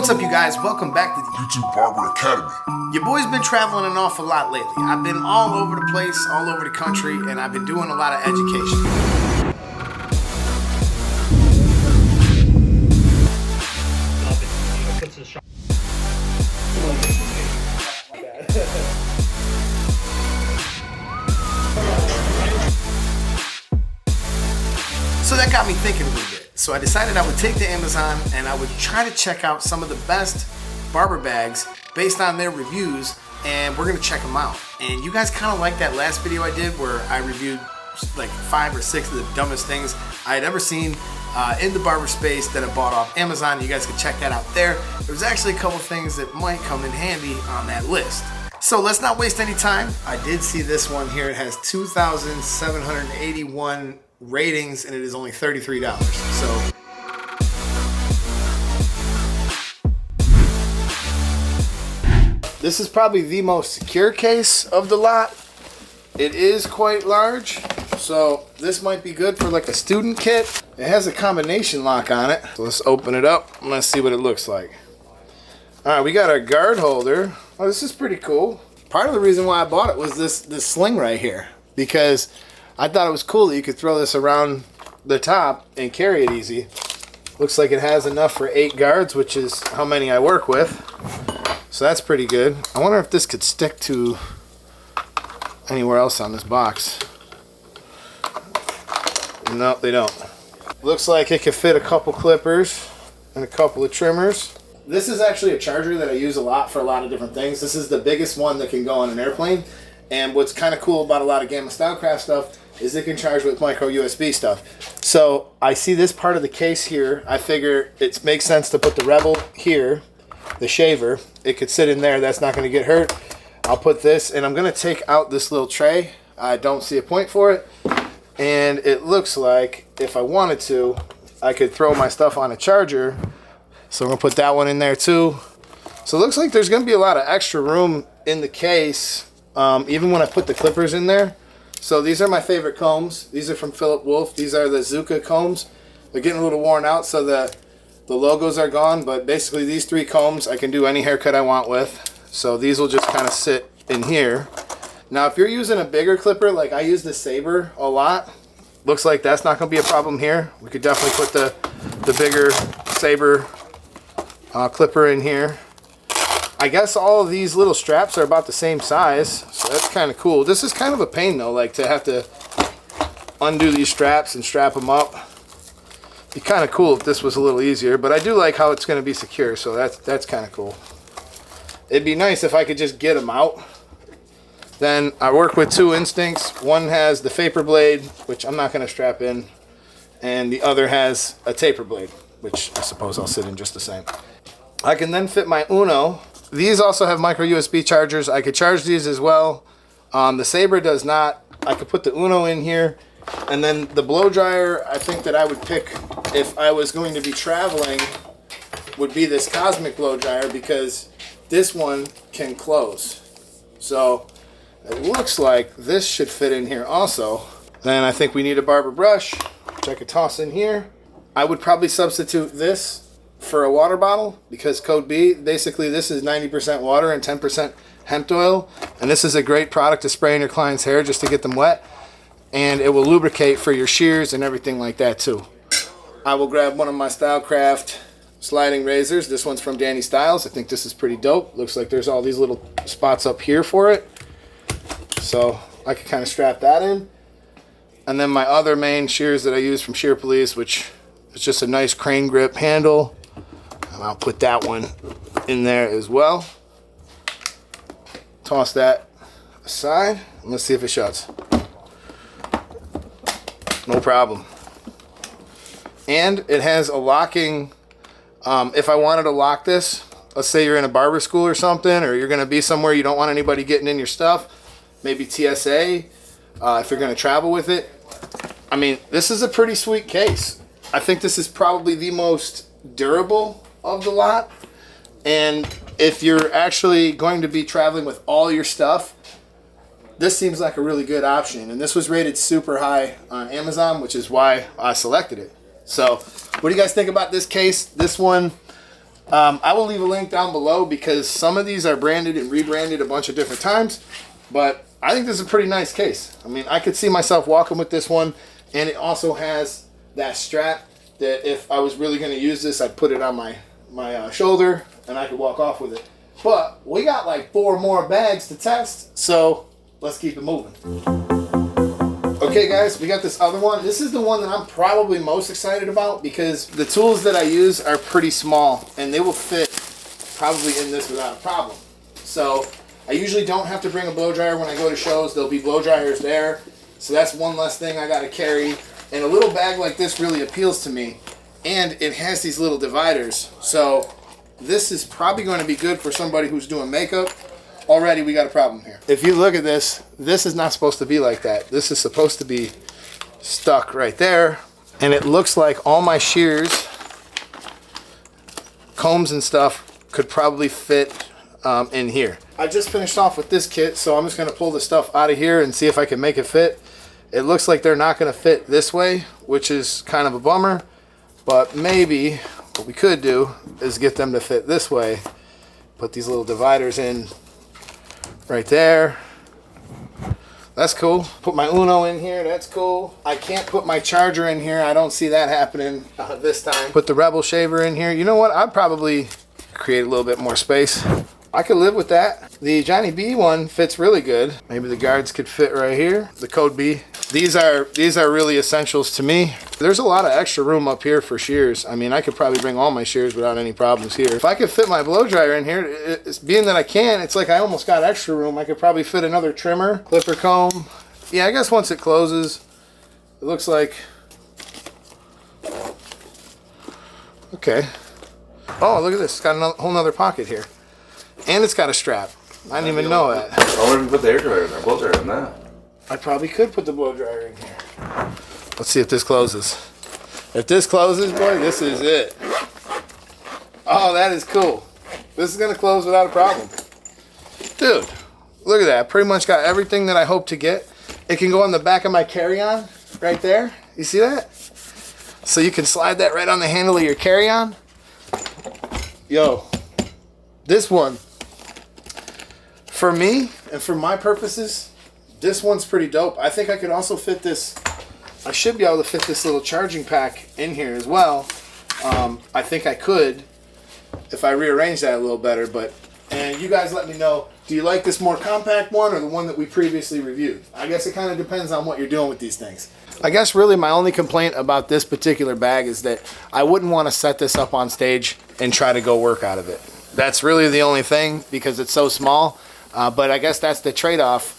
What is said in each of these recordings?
What's up, you guys? Welcome back to the YouTube Barber Academy. Your boy's been traveling an awful lot lately. I've been all over the place, all over the country, and I've been doing a lot of education. So that got me thinking a little bit. So I decided I would take to Amazon and I would try to check out some of the best barber bags based on their reviews, and we're gonna check them out. And you guys kind of like that last video I did where I reviewed like 5 or 6 of the dumbest things I had ever seen in the barber space that I bought off Amazon. You guys can check that out there. There's actually a couple things that might come in handy on that list. So let's not waste any time. I did see this one here. It has 2,781 ratings and it is only $33. So this is probably the most secure case of the lot. It is quite large, so this might be good for like a student kit. It has a combination lock on it. So let's open it up and let's see what it looks like. All right, we got our guard holder. Oh, this is pretty cool. Part of the reason why I bought it was this sling right here, because I thought it was cool that you could throw this around the top and carry it easy. Looks like it has enough for 8 guards, which is how many I work with. So that's pretty good. I wonder if this could stick to anywhere else on this box. No, they don't. Looks like it could fit a couple clippers and a couple of trimmers. This is actually a charger that I use a lot for a lot of different things. This is the biggest one that can go on an airplane. And what's kind of cool about a lot of Gamma Stylecraft stuff is it can charge with micro USB stuff. So I see this part of the case here. I figure it makes sense to put the Rebel here, the shaver. It could sit in there. That's not going to get hurt. I'll put this, and I'm going to take out this little tray. I don't see a point for it. And it looks like if I wanted to, I could throw my stuff on a charger. So I'm going to put that one in there too. So it looks like there's going to be a lot of extra room in the case, even when I put the clippers in there. So these are my favorite combs. These are from Philip Wolf. These are the Zuka combs. They're getting a little worn out, so the logos are gone, but basically these 3 combs I can do any haircut I want with. So these will just kind of sit in here. Now if you're using a bigger clipper, like I use the Saber a lot, looks like that's not going to be a problem here. We could definitely put the bigger Saber clipper in here. I guess all of these little straps are about the same size, so that's kind of cool. This is kind of a pain though, like to have to undo these straps and strap them up. It'd be kind of cool if this was a little easier, but I do like how it's going to be secure, so that's kind of cool. It'd be nice if I could just get them out. Then I work with 2 Instincts. One has the Vapor blade, which I'm not going to strap in, and the other has a taper blade, which I suppose I'll sit in just the same. I can then fit my Uno. These also have micro USB chargers. I could charge these as well. The Saber does not. I could put the Uno in here. And then the blow dryer, I think that I would pick if I was going to be traveling, would be this Cosmic blow dryer, because this one can close. So it looks like this should fit in here also. Then I think we need a barber brush, which I could toss in here. I would probably substitute this for a water bottle, because code B, basically this is 90% water and 10% hemp oil, and this is a great product to spray in your client's hair just to get them wet, and it will lubricate for your shears and everything like that too. I will grab one of my Stylecraft sliding razors. This one's from Danny Styles. I think this is pretty dope. Looks like there's all these little spots up here for it, so I can kind of strap that in. And then my other main shears that I use from Shear Police, which is just a nice crane grip handle. And I'll put that one in there as well. Toss that aside. And let's see if it shuts. No problem. And it has a locking. If I wanted to lock this, let's say you're in a barber school or something, or you're going to be somewhere you don't want anybody getting in your stuff, maybe TSA, if you're going to travel with it. I mean, this is a pretty sweet case. I think this is probably the most durable of the lot, and if you're actually going to be traveling with all your stuff, this seems like a really good option. And this was rated super high on Amazon, which is why I selected it. So what do you guys think about this case? This one I will leave a link down below because some of these are branded and rebranded a bunch of different times, but I think this is a pretty nice case. I mean, I could see myself walking with this one, and it also has that strap that if I was really going to use this, I'd put it on my shoulder and I could walk off with it. But we got like 4 more bags to test, so let's keep it moving. Okay guys, we got this other one. This is the one that I'm probably most excited about because the tools that I use are pretty small and they will fit probably in this without a problem. So I usually don't have to bring a blow dryer when I go to shows. There'll be blow dryers there. So that's one less thing I got to carry. And a little bag like this really appeals to me. And it has these little dividers. So this is probably going to be good for somebody who's doing makeup. Already we got a problem here. If you look at this, this is not supposed to be like that. This is supposed to be stuck right there. And it looks like all my shears, combs and stuff could probably fit in here. I just finished off with this kit, so I'm just going to pull the stuff out of here and see if I can make it fit. It looks like they're not going to fit this way, which is kind of a bummer. But maybe what we could do is get them to fit this way. Put these little dividers in right there. That's cool. Put my Uno in here. That's cool. I can't put my charger in here. I don't see that happening this time. Put the Rebel shaver in here. You know what? I'd probably create a little bit more space. I could live with that. The Johnny B one fits really good. Maybe the guards could fit right here. The Code B. These are really essentials to me. There's a lot of extra room up here for shears. I mean, I could probably bring all my shears without any problems here. If I could fit my blow dryer in here, being that I can, it's like I almost got extra room. I could probably fit another trimmer, clipper comb. Yeah, I guess once it closes, it looks like, okay. Oh, look at this. It's got a whole nother pocket here. And it's got a strap. I didn't even know that. Why wouldn't you put the air dryer in there, blow dryer in that? I probably could put the blow dryer in here. Let's see if this closes. If this closes, boy, this is it. Oh, that is cool. This is going to close without a problem. Dude, look at that. I pretty much got everything that I hope to get. It can go on the back of my carry-on right there. You see that? So you can slide that right on the handle of your carry-on. Yo, this one, for me and for my purposes, this one's pretty dope. I think I could also fit this. I should be able to fit this little charging pack in here as well. I think I could if I rearrange that a little better. And you guys let me know, do you like this more compact one or the one that we previously reviewed? I guess it kind of depends on what you're doing with these things. I guess really my only complaint about this particular bag is that I wouldn't want to set this up on stage and try to go work out of it. That's really the only thing because it's so small. But I guess that's the trade-off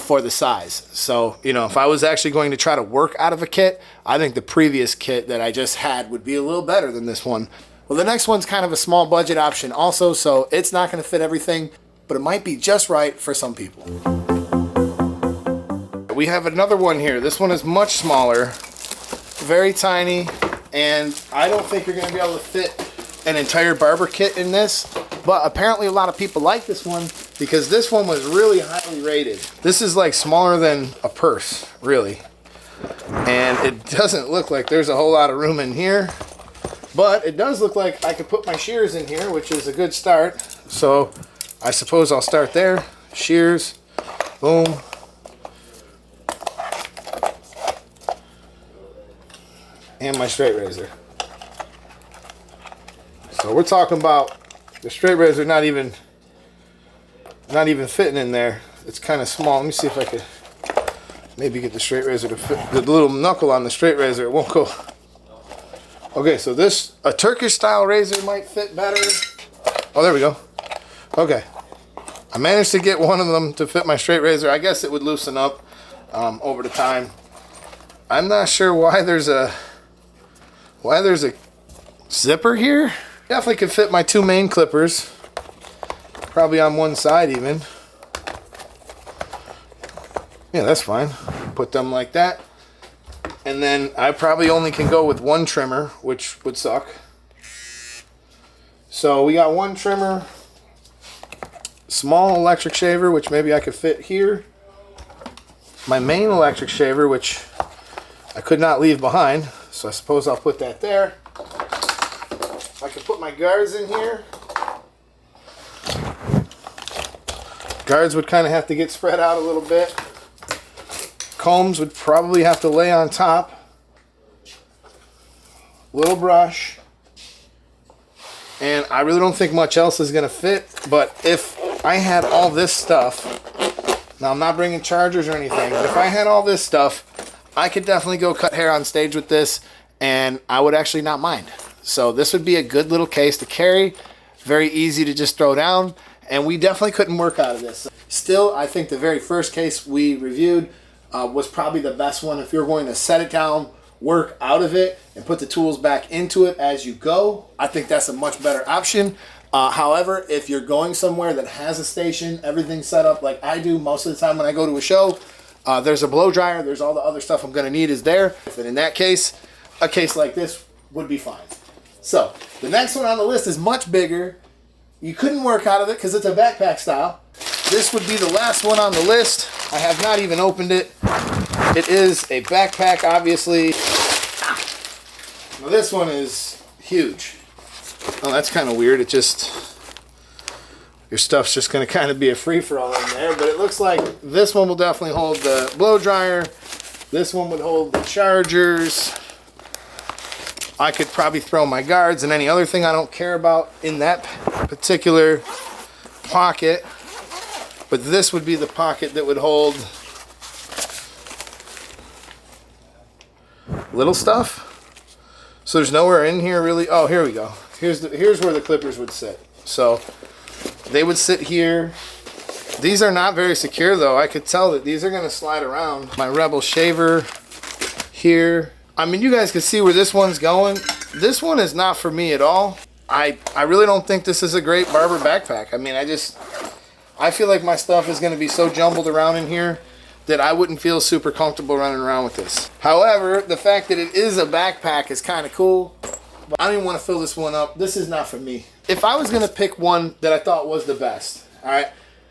for the size. So, you know, if I was actually going to try to work out of a kit, I think the previous kit that I just had would be a little better than this one. Well, the next one's kind of a small budget option also, so it's not going to fit everything, but it might be just right for some people. We have another one here. This one is much smaller, very tiny, and I don't think you're going to be able to fit an entire Barber kit in this. But apparently a lot of people like this one because this one was really highly rated. This is like smaller than a purse, really. And it doesn't look like there's a whole lot of room in here. But it does look like I could put my shears in here, which is a good start. So I suppose I'll start there. Shears, boom. And my straight razor. So we're talking about the straight razor not even fitting in there. It's kind of small. Let me see if I could maybe get the straight razor to fit. The little knuckle on the straight razor, it won't go. Okay, so a Turkish style razor might fit better. Oh, there we go. Okay. I managed to get one of them to fit my straight razor. I guess it would loosen up over the time. I'm not sure why there's a zipper here. Definitely could fit my 2 main clippers. Probably on one side even. Yeah, that's fine. Put them like that. And then I probably only can go with 1 trimmer, which would suck. So we got 1 trimmer. Small electric shaver, which maybe I could fit here. My main electric shaver, which I could not leave behind. So I suppose I'll put that there. I could put my guards in here. Guards would kind of have to get spread out a little bit. Combs would probably have to lay on top. Little brush. And I really don't think much else is going to fit. But if I had all this stuff, now I'm not bringing chargers or anything, but if I had all this stuff, I could definitely go cut hair on stage with this, and I would actually not mind. So this would be a good little case to carry. Very easy to just throw down. And we definitely couldn't work out of this. Still, I think the very first case we reviewed was probably the best one. If you're going to set it down, work out of it, and put the tools back into it as you go, I think that's a much better option. However, if you're going somewhere that has a station, everything set up like I do most of the time when I go to a show, there's a blow dryer, there's all the other stuff I'm going to need is there. And in that case, a case like this would be fine. So, the next one on the list is much bigger. You couldn't work out of it because it's a backpack style. This would be the last one on the list. I have not even opened it. It is a backpack, obviously. Now this one is huge. Oh, that's kind of weird. It just, your stuff's just going to kind of be a free-for-all in there. But it looks like this one will definitely hold the blow dryer. This one would hold the chargers. I could probably throw my guards and any other thing I don't care about in that particular pocket. But this would be the pocket that would hold little stuff. So there's nowhere in here really. Oh, here we go. Here's where the clippers would sit. So they would sit here. These are not very secure though. I could tell that these are going to slide around. My Rebel shaver here. I mean, you guys can see where this one's going. This one is not for me at all. I really don't think this is a great Barber backpack. I mean, I feel like my stuff is going to be so jumbled around in here that I wouldn't feel super comfortable running around with this. However, the fact that it is a backpack is kind of cool. But I don't even want to fill this one up. This is not for me. If I was going to pick one that I thought was the best, all right,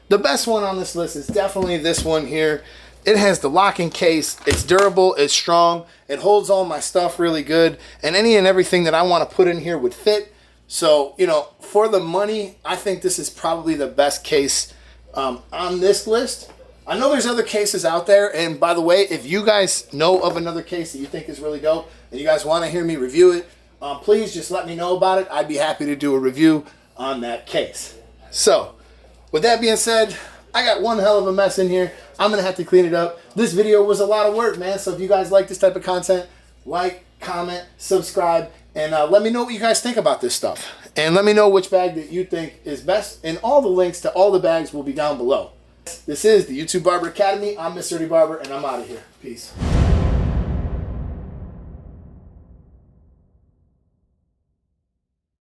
the best one on this list is definitely this one here. It has the locking case. It's durable. It's strong. It holds all my stuff really good. And any and everything that I want to put in here would fit. So, you know, for the money, I think this is probably the best case on this list. I know there's other cases out there. And by the way, if you guys know of another case that you think is really dope and you guys want to hear me review it, please just let me know about it. I'd be happy to do a review on that case. So, with that being said, I got one hell of a mess in here. I'm going to have to clean it up. This video was a lot of work, man. So if you guys like this type of content, like, comment, subscribe, and let me know what you guys think about this stuff. And let me know which bag that you think is best. And all the links to all the bags will be down below. This is the YouTube Barber Academy. I'm Mr. Dirty Barber, and I'm out of here. Peace.